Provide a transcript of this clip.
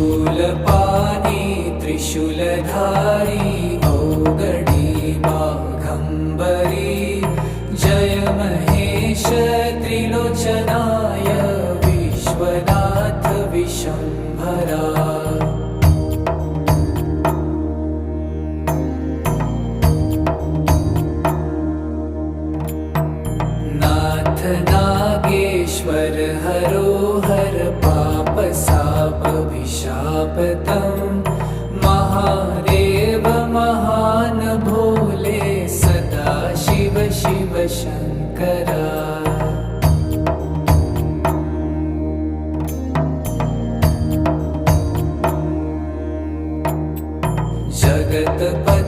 शूलपाणि त्रिशूलधारी औगडी बाघम्बरी जय महेश त्रिलोचनाय विश्वनाथ विशंभरा। नाथ नागेश्वर हरो हर पाप साप विशापतम महादेव महान भोले सदा शिव शिव शंकरा। जगतपते